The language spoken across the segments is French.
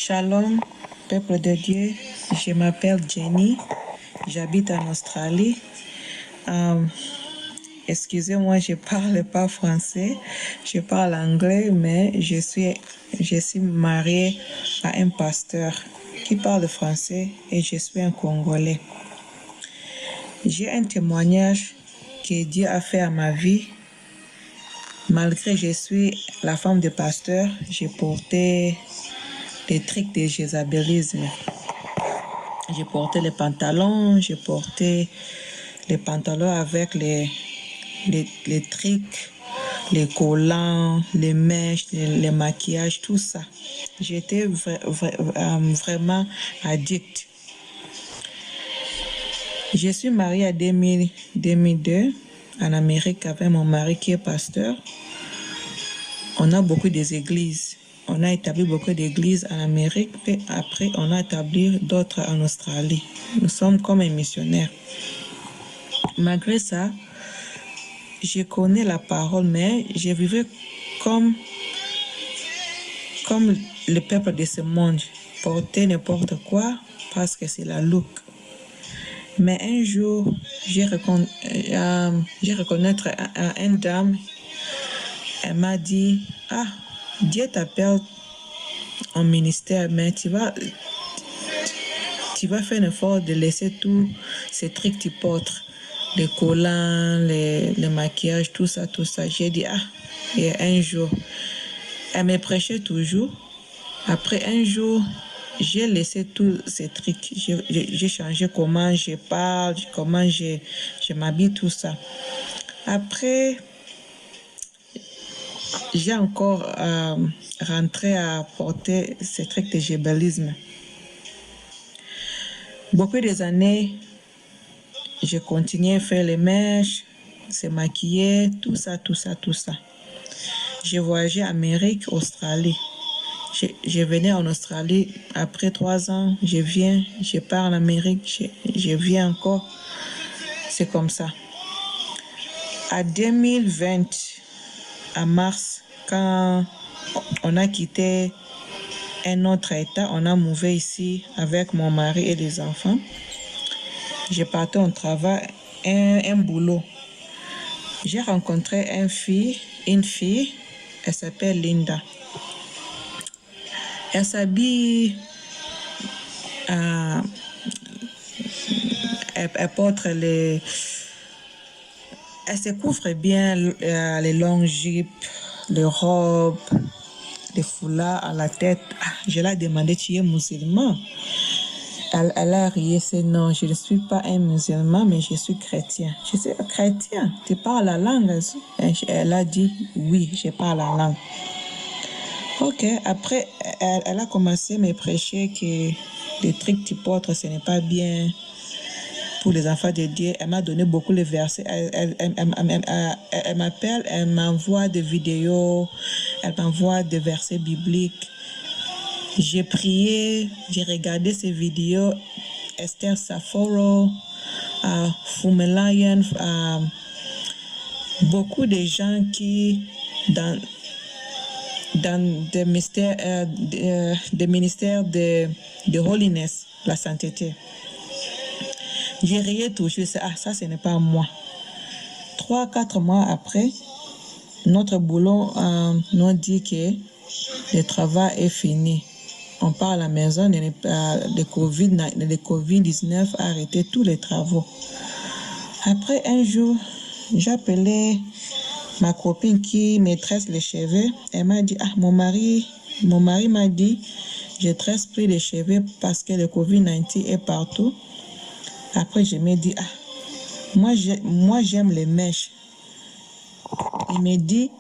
Shalom, peuple de Dieu. Je m'appelle Jenny. J'habite en Australie. Excusez-moi, je ne parle pas français. Je parle anglais, mais je suis mariée à un pasteur qui parle français et je suis un Congolais. J'ai un témoignage que Dieu a fait à ma vie. Malgré que je suis la femme de pasteur, j'ai porté des trucs de jézabélisme. J'ai porté les pantalons, j'ai porté les pantalons avec les trucs, les collants, les mèches, les maquillages, tout ça. J'étais vraiment addict. Je suis mariée en 2002 en Amérique avec mon mari qui est pasteur. On a beaucoup d'églises. On a établi beaucoup d'églises en Amérique, et après on a établi d'autres en Australie. Nous sommes comme un missionnaire. Malgré ça, je connais la parole, mais je vivais comme le peuple de ce monde, porter n'importe quoi parce que c'est la look. Mais un jour, j'ai reconnu une dame. Elle m'a dit, Dieu t'appelle en ministère, mais tu vas faire un effort de laisser tous ces trucs que tu portes, les collants, les maquillages, tout ça. J'ai dit, et un jour, elle me prêchait toujours. Après un jour, j'ai laissé tous ces trucs. J'ai changé comment je parle, comment je m'habille, tout ça. Après, j'ai encore rentré à porter ces trucs de jézabélisme. Beaucoup des années, j'ai continué à faire les mèches, se maquiller, tout ça. J'ai voyagé en Amérique, Australie. Je venais en Australie après 3 ans, je pars en Amérique, je viens encore. C'est comme ça. En 2020, en mars, quand on a quitté un autre état, on a mouvé ici avec mon mari et les enfants. J'ai parti au travail, un boulot. J'ai rencontré une fille, elle s'appelle Linda. Elle s'habille, elle porte elle se couvre bien les longues jupes, les robes, les foulards à la tête. Je l'ai demandé, tu es musulman? Elle a ri, c'est non, je ne suis pas un musulman, mais je suis chrétien. Je suis chrétien, tu parles la langue? Elle a dit, oui, je parle la langue. Ok, après, elle a commencé à me prêcher que les trucs que tu portes, ce n'est pas bien pour les enfants de Dieu. Elle m'a donné beaucoup de versets. Elle m'appelle, elle m'envoie des vidéos, elle m'envoie des versets bibliques. J'ai prié, j'ai regardé ces vidéos. Esther Saforo, Fumelayan, beaucoup de gens qui, dans des ministères de holiness, la sainteté. J'ai rié toujours, ça ce n'est pas moi. 3-4 mois après, notre boulot nous dit que le travail est fini. On part à la maison, le COVID-19 a arrêté tous les travaux. Après un jour, j'ai appelé ma copine qui me tresse les cheveux. Elle m'a dit, mon mari m'a dit, je tresse plus les cheveux parce que le COVID-19 est partout. Après, je me dis, moi j'aime les mèches. Elle me dit,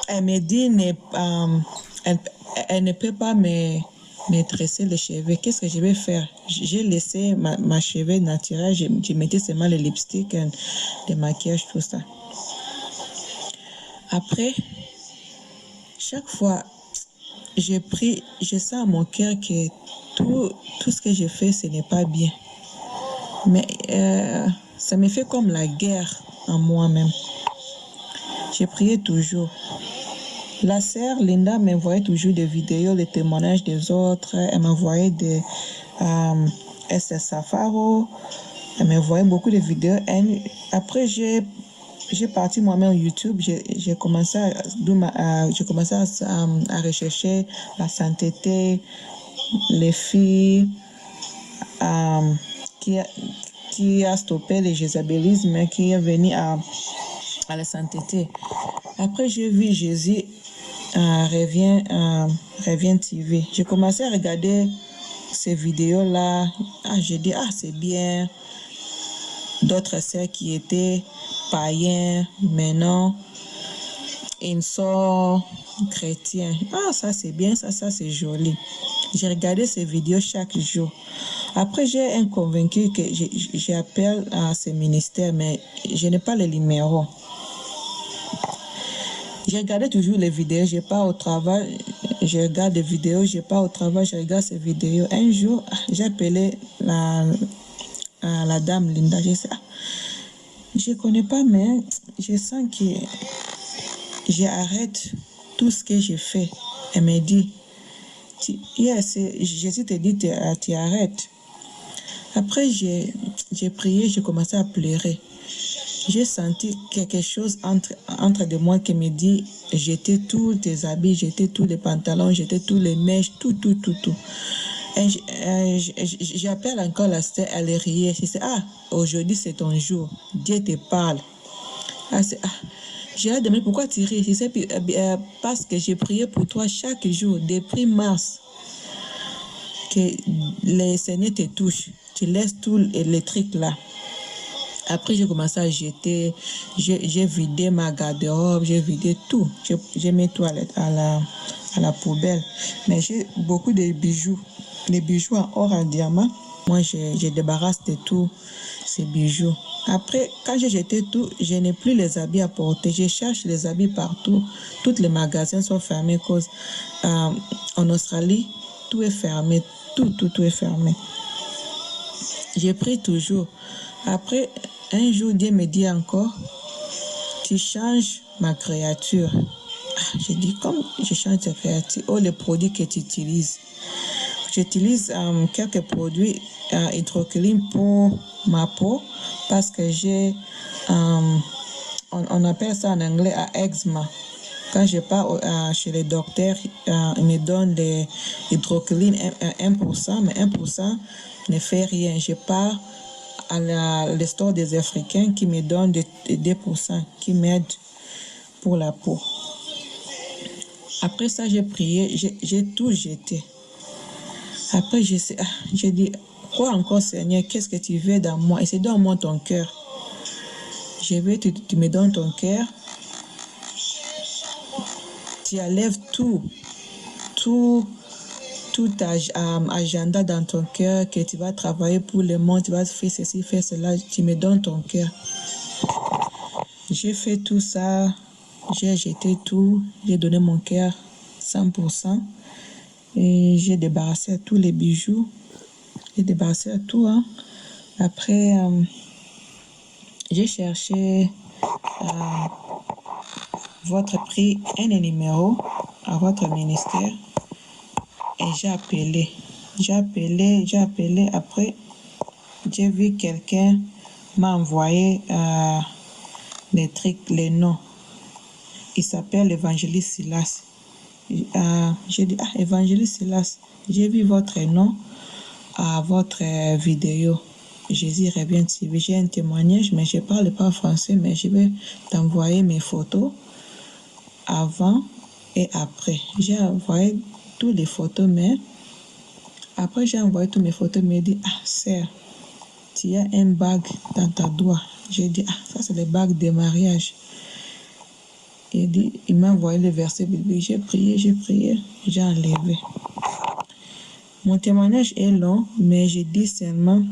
elle ne peut pas me tresser les cheveux. Qu'est-ce que je vais faire? J'ai laissé ma cheveux naturelle. Je mettais seulement les lipsticks, les maquillages, tout ça. Après, chaque fois, je prie, je sens à mon cœur que tout ce que je fais, ce n'est pas bien. Mais ça me fait comme la guerre en moi-même. J'ai prié toujours. La sœur Linda m'envoyait toujours des vidéos, les témoignages des autres. Elle m'envoyait des Esther Safaro. Elle m'envoyait beaucoup de vidéos. Après, j'ai parti moi-même YouTube. J'ai commencé à rechercher la sainteté, les filles qui a stoppé le jézabélisme, qui est venu à la sainteté. Après, j'ai vu Jésus revient TV. J'ai commencé à regarder ces vidéos-là. J'ai dit, c'est bien. D'autres sœurs qui étaient païens, maintenant, ils sont chrétiens. Ça c'est bien, ça c'est joli. J'ai regardé ces vidéos chaque jour. Après, j'ai un convaincu que j'appelle à ce ministère, mais je n'ai pas le numéro. Je regarde toujours les vidéos, je pars au travail, je regarde des vidéos, je pars au travail, je regarde ces vidéos. Un jour, j'ai appelé la dame Linda. Je sais, je connais pas, mais je sens que j'arrête tout ce que j'ai fait. Elle me dit, Jésus te dit, tu arrêtes. Après, j'ai prié, j'ai commencé à pleurer. J'ai senti quelque chose entre de moi qui me dit, jetez tous tes habits, jetez tous les pantalons, jetez tous les mèches, tout. J'appelle encore la sœur, elle riait. Je dis, aujourd'hui c'est ton jour, Dieu te parle. J'ai demandé pourquoi tu ris. Je sais, parce que j'ai prié pour toi chaque jour, depuis mars, que le Seigneur te touche, tu laisses tous les trucs là. Après, j'ai commencé à jeter, j'ai vidé ma garde-robe, j'ai vidé tout. J'ai mis tout à la poubelle. Mais j'ai beaucoup de bijoux, les bijoux en or, en diamant. Moi, je débarrasse de tous ces bijoux. Après, quand j'ai jeté tout, je n'ai plus les habits à porter. Je cherche les habits partout. Tous les magasins sont fermés. En Australie, tout est fermé. Tout est fermé. J'ai pris toujours. Après, un jour, Dieu me dit encore, tu changes ma créature. Je dis, comme je change ta créature, les produits que tu utilises. J'utilise quelques produits hydroquinone pour ma peau parce que j'ai, on appelle ça en anglais eczéma. Quand je pars chez les docteurs, ils me donnent des hydroquinone 1%, mais 1% ne fait rien. Je pars à l'histoire des Africains qui me donnent 2% qui m'aident pour la peau. Après ça, j'ai prié, j'ai tout jeté. Après, j'ai dit, quoi encore, Seigneur, qu'est-ce que tu veux dans moi? Et c'est donne-moi ton cœur. Je veux, tu me donnes ton cœur. Tu enlèves tout agenda dans ton cœur, que tu vas travailler pour le monde, tu vas faire ceci, faire cela, tu me donnes ton cœur. J'ai fait tout ça, j'ai jeté tout, j'ai donné mon cœur 100%. Et j'ai débarrassé tous les bijoux. J'ai débarrassé tout. Après, j'ai cherché votre prix, un numéro à votre ministère. Et j'ai appelé. Après, j'ai vu quelqu'un m'a envoyé les trucs, les noms. Il s'appelle l'évangéliste Silas. J'ai dit, évangéliste Silas, j'ai vu votre nom à votre vidéo. Jésus revient TV. J'ai un témoignage, mais je ne parle pas français, mais je vais t'envoyer mes photos avant et après. J'ai envoyé toutes les photos, mais après j'ai envoyé toutes mes photos, mais il dit, sœur, tu as un bague dans ta doigt. J'ai dit, ça c'est le bague de mariage. Il m'a envoyé le verset biblique. J'ai prié, j'ai enlevé. Mon témoignage est long, mais je dis seulement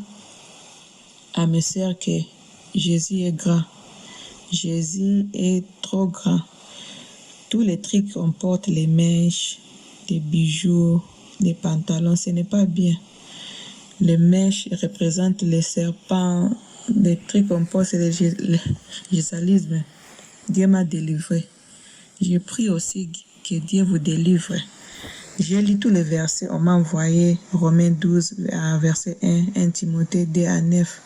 à mes sœurs que Jésus est grand. Jésus est trop grand. Tous les trucs qu'on porte, les mèches, les bijoux, les pantalons, ce n'est pas bien. Les mèches représentent les serpents, les trucs qu'on porte, c'est le jézalisme. Dieu m'a délivré. J'ai pris aussi Que Dieu vous délivre. J'ai lu tous les versets. On m'a envoyé Romains 12, verset 1, 1 Timothée 2 à 9.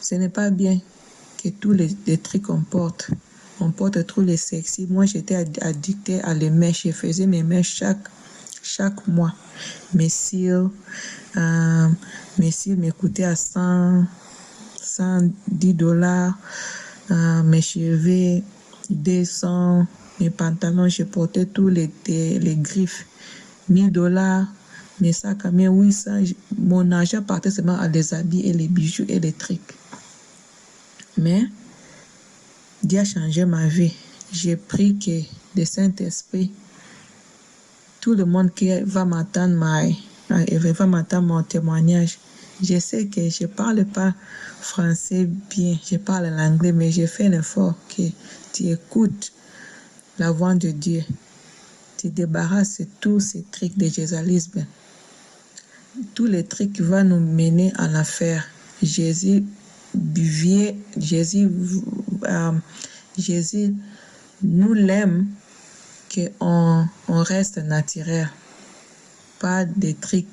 Ce n'est pas bien que tous les trucs qu'on porte. On porte tous les sexy. Moi, j'étais addictée à les mèches. Je faisais mes mèches chaque mois. Mes cils me coûtaient à $110. Mes cheveux, 200. Mes pantalons, je portais tous les griffes. $1000. Mes sacs à main, 800. Mon argent partait seulement à les habits et les bijoux et les trucs. Mais Dieu a changé ma vie. J'ai pris que le Saint-Esprit, tout le monde qui va m'attendre mon témoignage. Je sais que je ne parle pas français bien, je parle l'anglais, mais j'ai fait un effort que tu écoutes la voix de Dieu. Tu débarrasses tous ces trucs de jésualisme. Tous les trucs qui vont nous mener en affaire. Jésus nous l'aime qu'on reste naturel. Pas des trucs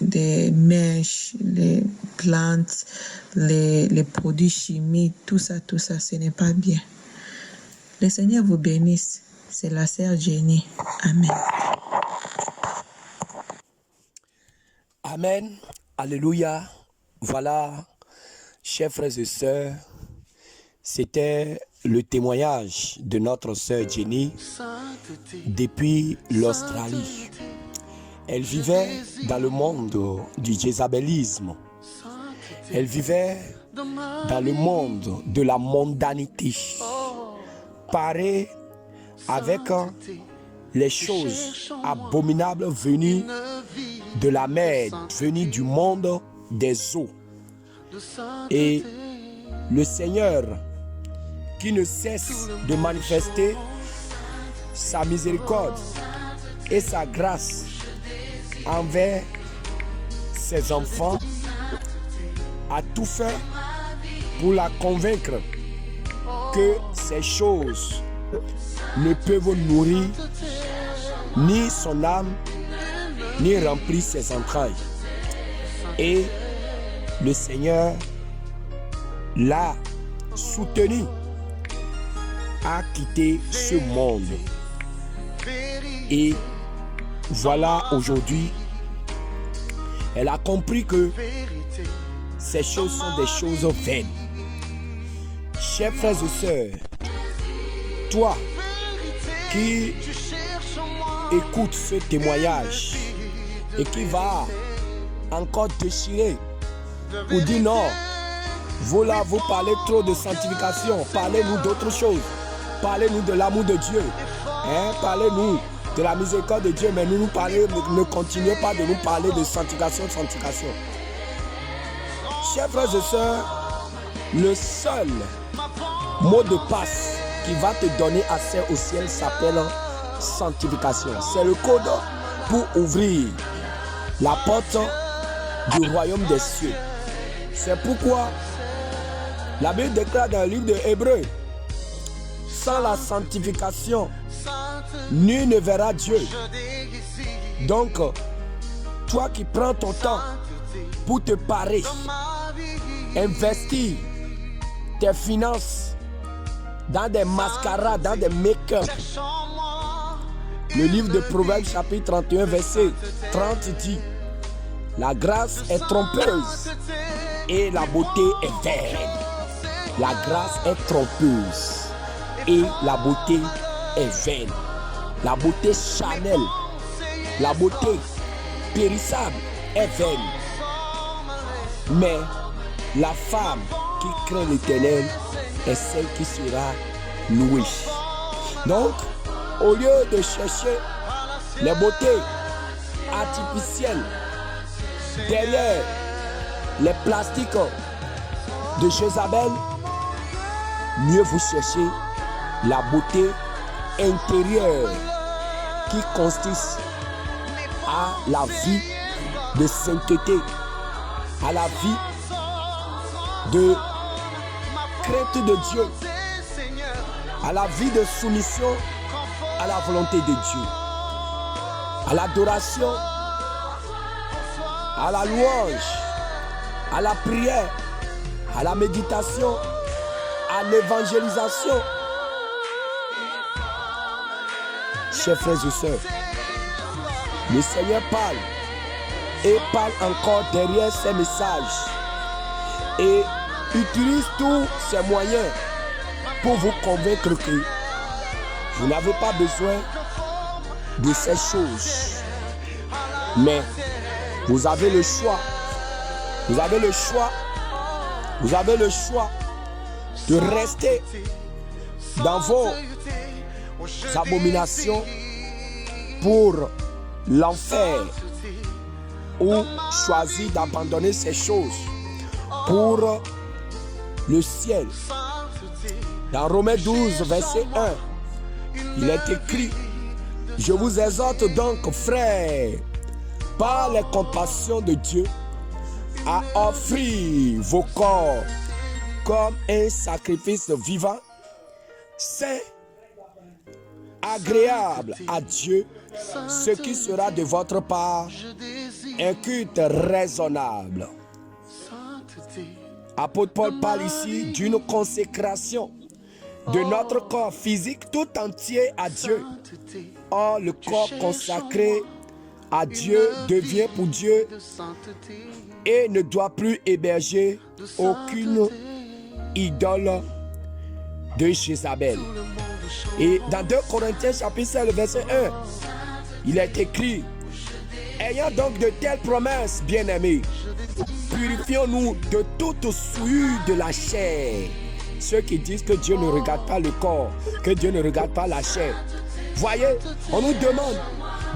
des mèches, les plantes, les produits chimiques, tout ça, ce n'est pas bien. Le Seigneur vous bénisse. C'est la sœur Jenny. Amen. Amen. Alléluia. Voilà, chers frères et sœurs, c'était le témoignage de notre sœur Jenny depuis l'Australie. Elle vivait dans le monde du jézabélisme. Elle vivait dans le monde de la mondanité. Parée avec les choses abominables venues de la mer, venues du monde des eaux. Et le Seigneur qui ne cesse de manifester sa miséricorde et sa grâce envers ses enfants a tout fait pour la convaincre que ces choses ne peuvent nourrir ni son âme ni remplir ses entrailles. Et le Seigneur l'a soutenu à quitter ce monde. Et voilà, aujourd'hui, elle a compris que ces choses sont des choses vaines. Chers frères et sœurs, toi qui écoutes ce témoignage et qui va encore déchirer ou dire non, vous là, vous parlez trop de sanctification, parlez-nous d'autre chose, parlez-nous de l'amour de Dieu, parlez-nous de la miséricorde de Dieu, mais ne continuez pas de nous parler de sanctification. Chers frères et sœurs, le seul mot de passe qui va te donner accès au ciel s'appelle sanctification. C'est le code pour ouvrir la porte du royaume des cieux. C'est pourquoi la Bible déclare dans le livre de Hébreux, sans la sanctification, nul ne verra Dieu. Donc, toi qui prends ton temps pour te parer, investir tes finances dans des mascarades, dans des make-up. Le livre de Proverbes chapitre 31 verset 30 dit: la grâce est trompeuse et la beauté est vaine. La grâce est trompeuse et la beauté est vaine. La beauté charnelle, la beauté périssable est vaine. Mais la femme qui craint l'Éternel est celle qui sera louée. Donc, au lieu de chercher les beautés artificielles derrière les plastiques de Jézabel, mieux vous cherchez la beauté intérieure qui consiste à la vie de sainteté, à la vie de crainte de Dieu, à la vie de soumission à la volonté de Dieu, à l'adoration, à la louange, à la prière, à la méditation, à l'évangélisation. Chers frères et sœurs, le Seigneur parle et parle encore derrière ces messages et utilise tous ces moyens pour vous convaincre que vous n'avez pas besoin de ces choses, mais vous avez le choix. Vous avez le choix. Vous avez le choix de rester dans vos abominations pour l'enfer ou choisir d'abandonner ces choses pour le ciel. Dans Romains 12, verset 1, il est écrit: je vous exhorte donc, frères, par les compassions de Dieu, à offrir vos corps comme un sacrifice vivant, saint, agréable à Dieu, ce qui sera de votre part un culte raisonnable. Apôtre Paul parle ici d'une consécration de notre corps physique tout entier à Dieu. Or, le corps consacré à Dieu devient pour Dieu et ne doit plus héberger aucune idole de Jézabel. Et dans 2 Corinthiens chapitre 7, verset 1, il est écrit: ayant donc de telles promesses, bien-aimés, purifions-nous de toute souillure de la chair. Ceux qui disent que Dieu ne regarde pas le corps, que Dieu ne regarde pas la chair. Voyez, on nous demande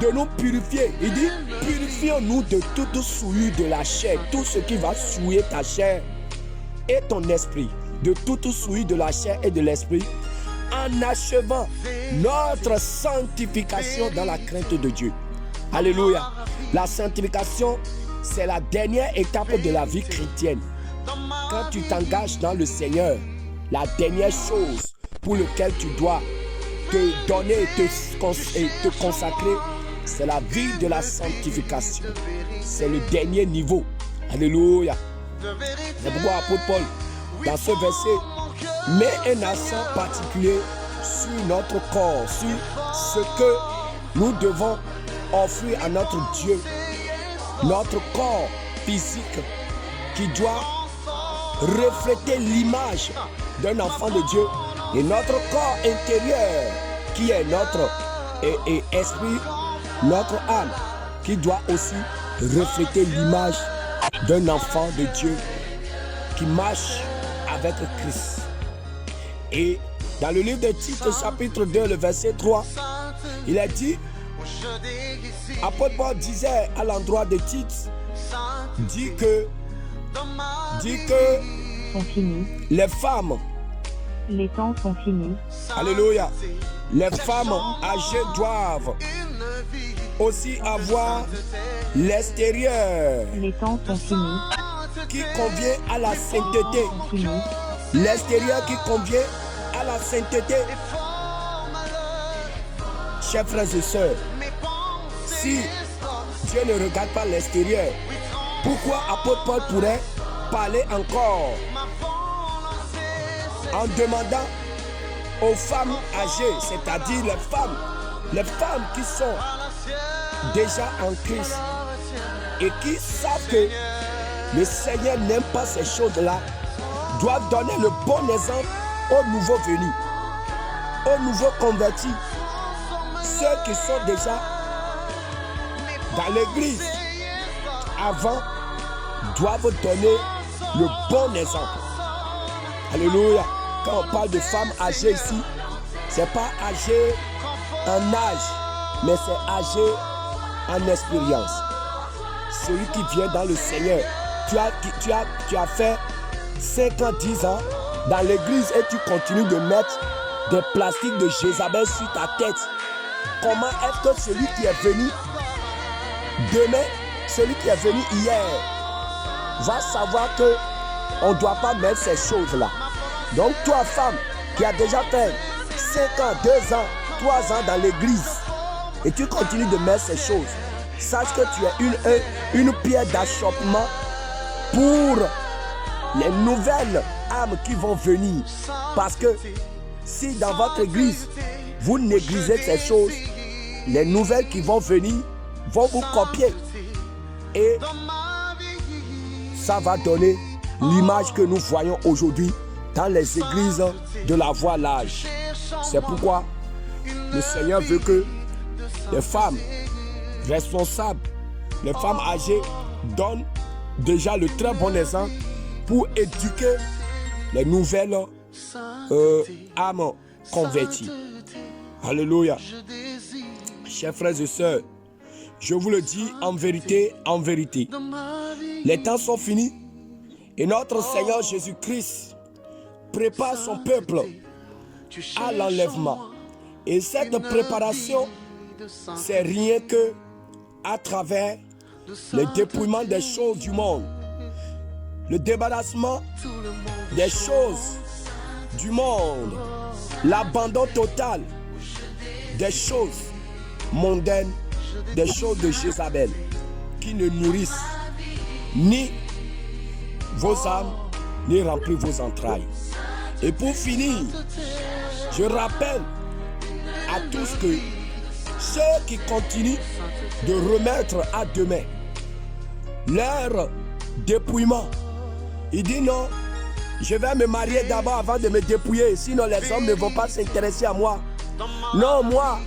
de nous purifier. Il dit: purifions-nous de toute souillure de la chair, tout ce qui va souiller ta chair et ton esprit, de toute souillure de la chair et de l'esprit, en achevant notre sanctification dans la crainte de Dieu. Alléluia. La sanctification, c'est la dernière étape de la vie chrétienne. Quand tu t'engages dans le Seigneur, la dernière chose pour laquelle tu dois te donner et te consacrer, c'est la vie de la sanctification. C'est le dernier niveau. Alléluia. C'est pourquoi apôtre Paul, dans ce verset, met un accent particulier sur notre corps, sur ce que nous devons offrir à notre Dieu. Notre corps physique qui doit refléter l'image d'un enfant de Dieu, et notre corps intérieur qui est notre esprit, notre âme, qui doit aussi refléter l'image d'un enfant de Dieu qui marche avec Christ. Et dans le livre de Tite, chapitre 2, le verset 3, il a dit, apôtre Paul disait à l'endroit de Tite, dit que les femmes, les temps sont finis. Alléluia, les femmes âgées doivent aussi avoir l'extérieur Les temps sont finis. qui convient à la sainteté. Finis. L'extérieur qui convient à la sainteté. Chers frères et sœurs, si Dieu ne regarde pas l'extérieur, pourquoi apôtre Paul pourrait parler encore en demandant aux femmes âgées, c'est-à-dire les femmes qui sont déjà en Christ et qui savent que le Seigneur n'aime pas ces choses-là, doivent donner le bon exemple aux nouveaux venus, aux nouveaux convertis, ceux qui sont déjà dans l'église avant doivent donner le bon exemple. Alléluia. Quand on parle de femmes âgées ici, c'est pas âgé en âge, mais c'est âgé en expérience. Celui qui vient dans le Seigneur, tu as fait 5 ans, 10 ans dans l'église et tu continues de mettre des plastiques de Jézabel sur ta tête. Comment est-ce que celui qui est venu demain, celui qui est venu hier, va savoir que on ne doit pas mettre ces choses-là? Donc toi, femme, qui a déjà fait 5 ans, 2 ans, 23 ans dans l'église et tu continues de mettre ces choses, sache que tu es une pierre d'achoppement pour les nouvelles âmes qui vont venir. Parce que si dans votre église, vous négligez ces choses, les nouvelles qui vont venir vont vous copier. Et ça va donner l'image que nous voyons aujourd'hui dans les églises de la voie large. C'est pourquoi le Seigneur veut que les femmes responsables, les femmes âgées donnent déjà le très bon exemple pour éduquer les nouvelles âmes converties. Alléluia. Chers frères et sœurs, je vous le dis en vérité, les temps sont finis et notre Seigneur Jésus-Christ prépare son peuple à l'enlèvement. Et cette préparation, c'est rien que à travers le dépouillement des choses du monde, le débarrassement des choses du monde, l'abandon total des choses mondaines, des choses de Jézabel qui ne nourrissent ni vos âmes, ni remplissent vos entrailles. Et pour finir, je rappelle à tous que ceux qui continuent de remettre à demain leur dépouillement, ils disent non, je vais me marier d'abord avant de me dépouiller, sinon les hommes ne vont pas s'intéresser à moi. Non, moi,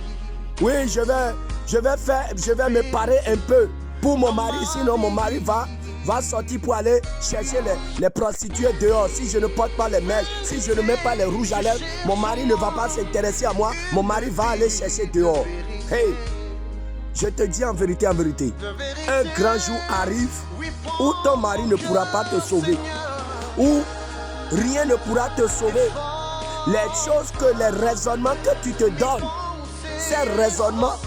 oui, je vais me parer un peu pour mon mari, sinon mon mari va sortir pour aller chercher les prostituées dehors. Si je ne porte pas les mèches, si je ne mets pas les rouges à lèvres, mon mari ne va pas s'intéresser à moi, mon mari va aller chercher dehors. Hey, je te dis en vérité, un grand jour arrive où ton mari ne pourra pas te sauver, où rien ne pourra te sauver. Les choses les raisonnements que tu te donnes, ces raisonnements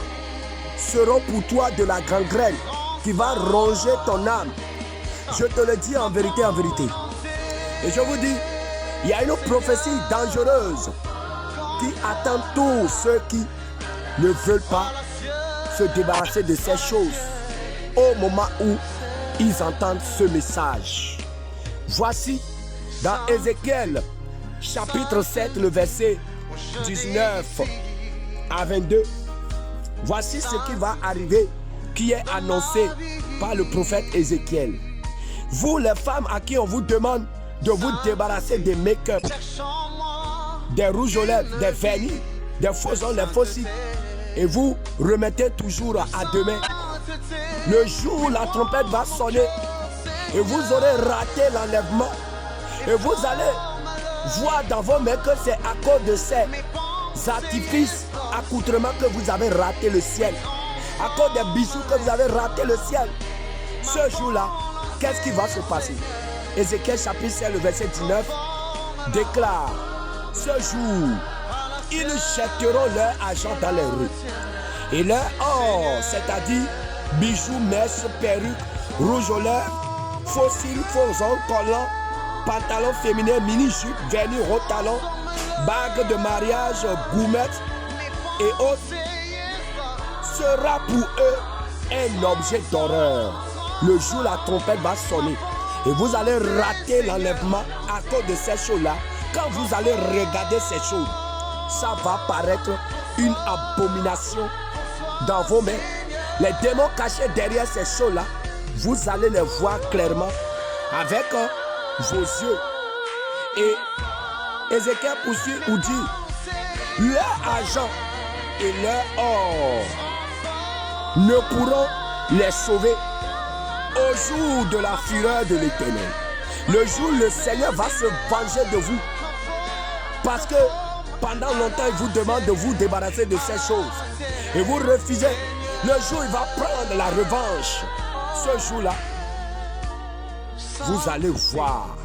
seront pour toi de la gangrène qui va ronger ton âme. Je te le dis en vérité. Et je vous dis, il y a une prophétie dangereuse qui attend tous ceux qui ne veulent pas se débarrasser de ces choses au moment où ils entendent ce message. Voici dans Ézéchiel chapitre 7, le verset 19 à 22. Voici ce qui va arriver, qui est annoncé par le prophète Ézéchiel. Vous les femmes à qui on vous demande de vous débarrasser des make-up, des rouges aux lèvres, des vernis, des faux ongles, des faux cils, et vous remettez toujours à demain. Le jour où la trompette va sonner et vous aurez raté l'enlèvement, et vous allez voir dans vos mains que c'est à cause de ces artifices, accoutrements que vous avez raté le ciel, à cause des bijoux que vous avez raté le ciel. Ce jour-là, qu'est-ce qui va se passer? Ézéchiel chapitre 7, le verset 19 déclare: ce jour, ils jetteront leur argent dans les rues et leur or, c'est-à-dire bijoux, mèches, perruques, rouge aux lèvres, faux cils, faux ongles, collants, pantalons féminins, mini-jupes, vernis, gros talons, bagues de mariage, goumettes et autres, sera pour eux un objet d'horreur. Le jour où la trompette va sonner et vous allez rater l'enlèvement à cause de ces choses-là. Quand vous allez regarder ces choses, ça va paraître une abomination dans vos mains. Les démons cachés derrière ces choses-là, vous allez les voir clairement avec vos yeux. Et Ézéchiel poursuit ou dit: leur argent et leur or ne pourront les sauver au jour de la fureur de l'Éternel. Le jour où le Seigneur va se venger de vous, parce que pendant longtemps il vous demande de vous débarrasser de ces choses et vous refusez. Le jour où il va prendre la revanche, ce jour-là, vous allez voir.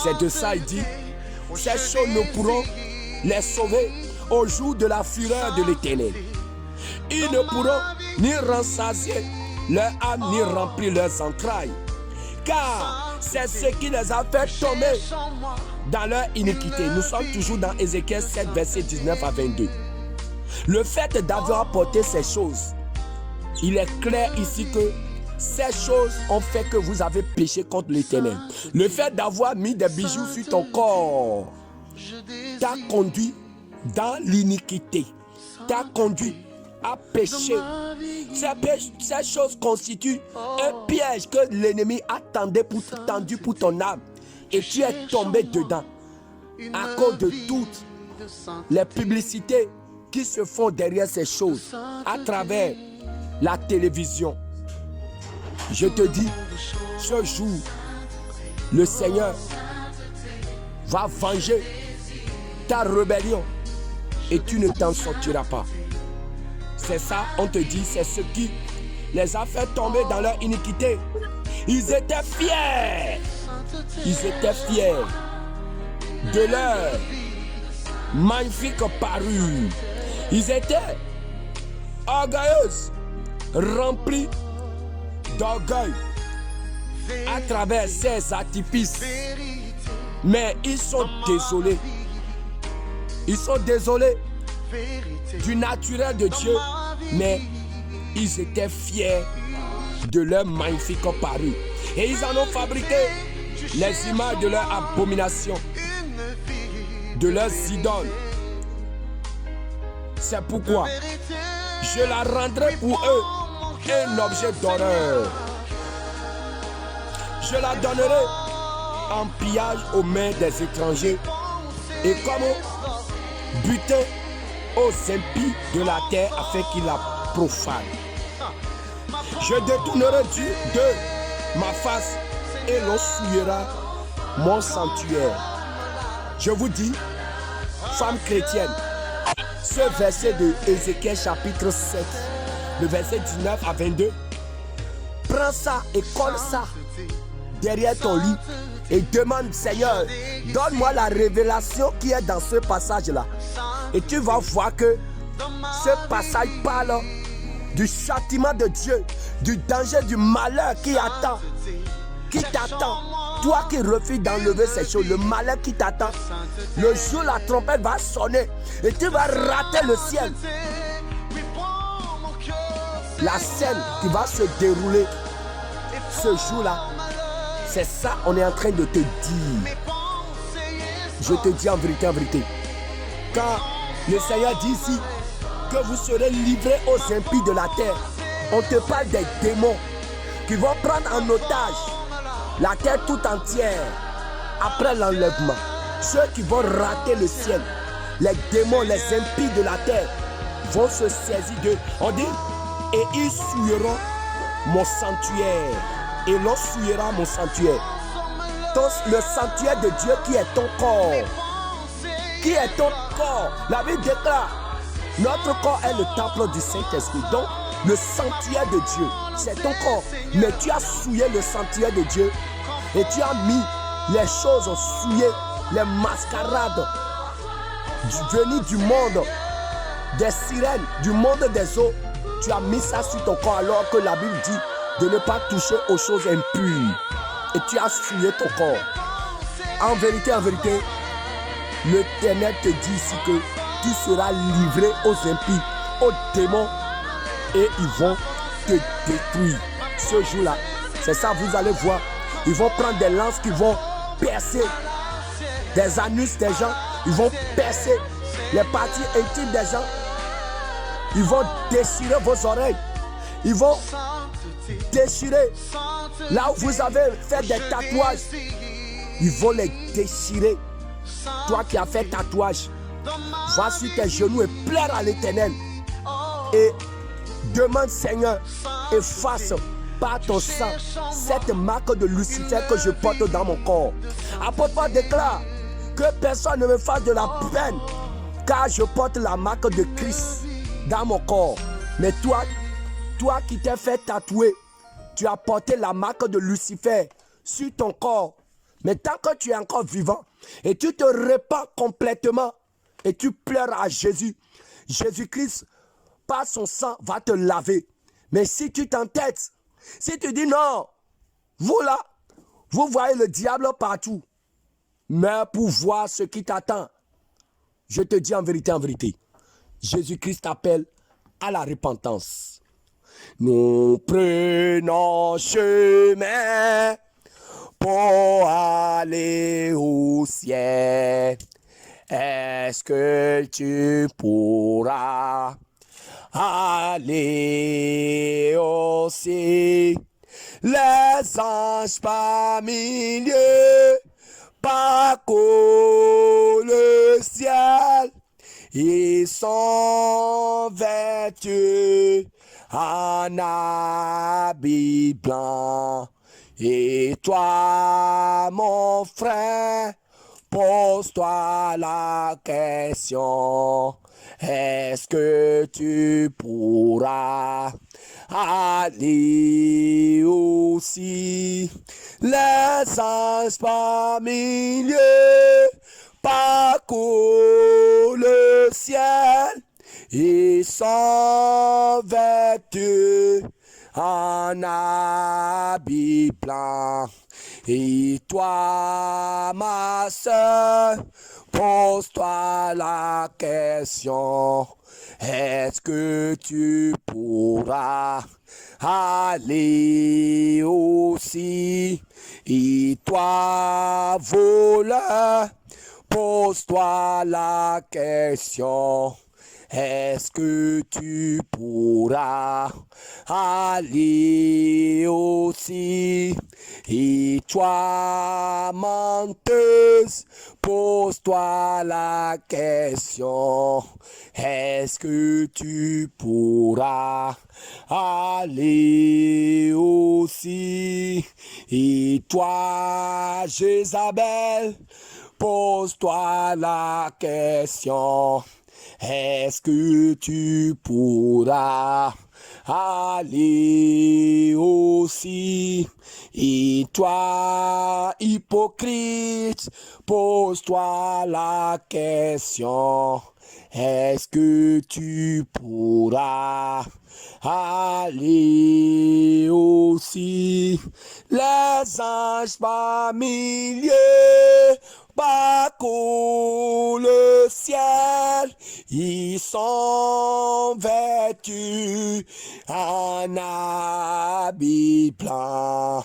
C'est de ça il dit: ces choses ne pourront les sauver au jour de la fureur de l'Éternel. Ils ne pourront ni rassasier leur âme ni remplir leurs entrailles, car c'est ce qui les a fait tomber dans leur iniquité. Nous sommes toujours dans Ézéchiel 7, verset 19 à 22. Le fait d'avoir apporté ces choses, il est clair ici que ces choses ont fait que vous avez péché contre l'Éternel. Le fait d'avoir mis des bijoux sur ton corps t'a conduit dans l'iniquité, t'a conduit à pécher. Ces choses constituent un piège que l'ennemi a tendu pour ton âme. Et tu es tombé dedans à cause de toutes les publicités qui se font derrière ces choses à travers la télévision. Je te dis, ce jour, le Seigneur va venger ta rébellion et tu ne t'en sortiras pas. C'est ça, on te dit, c'est ce qui les a fait tomber dans leur iniquité. Ils étaient fiers. Ils étaient fiers de leur magnifique parure. Ils étaient orgueilleux, remplis d'orgueil à travers ces artifices. Mais ils sont désolés. Ils sont désolés du naturel de Dieu, mais ils étaient fiers de leur magnifique parure. Et ils en ont fabriqué les images de leur abomination, de leurs idoles. C'est pourquoi je la rendrai pour eux un objet d'horreur. Je la donnerai en pillage aux mains des étrangers et comme butin aux impies de la terre afin qu'ils la profanent. Je détournerai de ma face et l'on souillera mon sanctuaire. Je vous dis, femmes chrétiennes, ce verset de Ézéchiel chapitre 7, le verset 19 à 22, prends ça et colle ça derrière ton lit et demande, Seigneur, donne-moi la révélation qui est dans ce passage-là. Et tu vas voir que ce passage parle du châtiment de Dieu, du danger, du malheur qui t'attend. Toi qui refuses d'enlever ces choses, le malheur qui t'attend. Le jour la trompette va sonner et tu vas rater le ciel. La scène qui va se dérouler ce jour-là, c'est ça on est en train de te dire. Je te dis en vérité, quand le Seigneur dit ici que vous serez livrés aux impies de la terre, on te parle des démons qui vont prendre en otage la terre tout entière après l'enlèvement. Ceux qui vont rater le ciel, les démons, les impies de la terre vont se saisir d'eux. On dit, et ils souilleront mon sanctuaire. Et l'on souillera mon sanctuaire. Le sanctuaire de Dieu qui est ton corps. Qui est ton corps. La Bible déclare, notre corps est le temple du Saint-Esprit. Donc, le sanctuaire de Dieu, c'est ton corps. Mais tu as souillé le sanctuaire de Dieu et tu as mis les choses souillées, les mascarades venues du monde, des sirènes, du monde des eaux. Tu as mis ça sur ton corps alors que la Bible dit de ne pas toucher aux choses impures. Et tu as souillé ton corps. En vérité, l'Éternel te dit ici que tu seras livré aux impies, aux démons, et ils vont te détruire. Ce jour-là, c'est ça, vous allez voir. Ils vont prendre des lances qui vont percer des anus des gens. Ils vont percer les parties intimes des gens. Ils vont déchirer vos oreilles. Ils vont déchirer là où vous avez fait des tatouages. Ils vont les déchirer. Toi qui as fait tatouage, va sur tes genoux et pleure à l'Éternel. Et demande, Seigneur, efface par ton sang cette marque de Lucifer que je porte dans mon corps. Apôtre Paul déclare que personne ne me fasse de la peine, car je porte la marque de Christ dans mon corps. Mais toi qui t'es fait tatouer, tu as porté la marque de Lucifer sur ton corps. Mais tant que tu es encore vivant et tu te répands complètement et tu pleures à Jésus, Jésus-Christ, par son sang, va te laver. Mais si tu t'entêtes, si tu dis non, vous là, vous voyez le diable partout. Mais pour voir ce qui t'attend, je te dis en vérité, Jésus-Christ appelle à la repentance. Nous prenons chemin pour aller au ciel. Est-ce que tu pourras aller aussi? Les anges par milliers parcourent le ciel. Ils sont vêtus en habit blanc. Et toi, mon frère, pose-toi la question. Est-ce que tu pourras aller aussi? Les anges par milliers parcourent le ciel. Ils sont vêtus en habit blanc. Et toi, ma soeur, pose-toi la question. Est-ce que tu pourras aller aussi? Et toi, voleur, pose-toi la question. Est-ce que tu pourras aller aussi? Et toi, menteuse, pose-toi la question. Est-ce que tu pourras aller aussi? Et toi, Jézabel, pose-toi la question. Est-ce que tu pourras aller aussi? Et toi, hypocrite, pose-toi la question. Est-ce que tu pourras aller aussi? Les anges par milliers parcourent le ciel. Ils sont vêtus en habit blanc.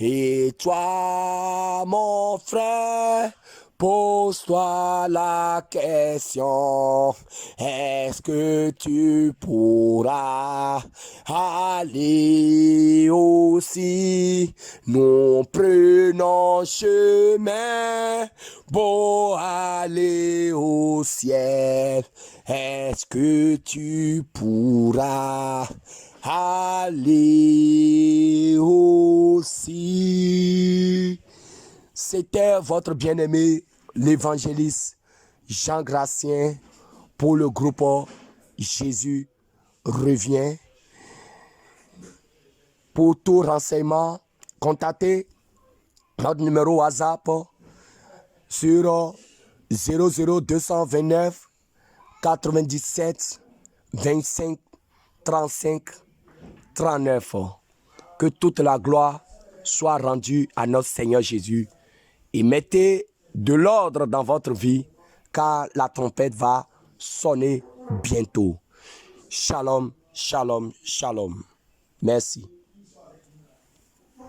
Et toi, mon frère, pose-toi la question. Est-ce que tu pourras aller aussi? Nous prenons chemin pour aller au ciel. Est-ce que tu pourras aller aussi? C'était votre bien-aimé, l'évangéliste Jean Gracien pour le groupe Jésus revient. Pour tout renseignement, contactez notre numéro WhatsApp sur 00229 97 25 35 39. Que toute la gloire soit rendue à notre Seigneur Jésus. Et mettez de l'ordre dans votre vie, car la trompette va sonner bientôt. Shalom, shalom, shalom. Merci.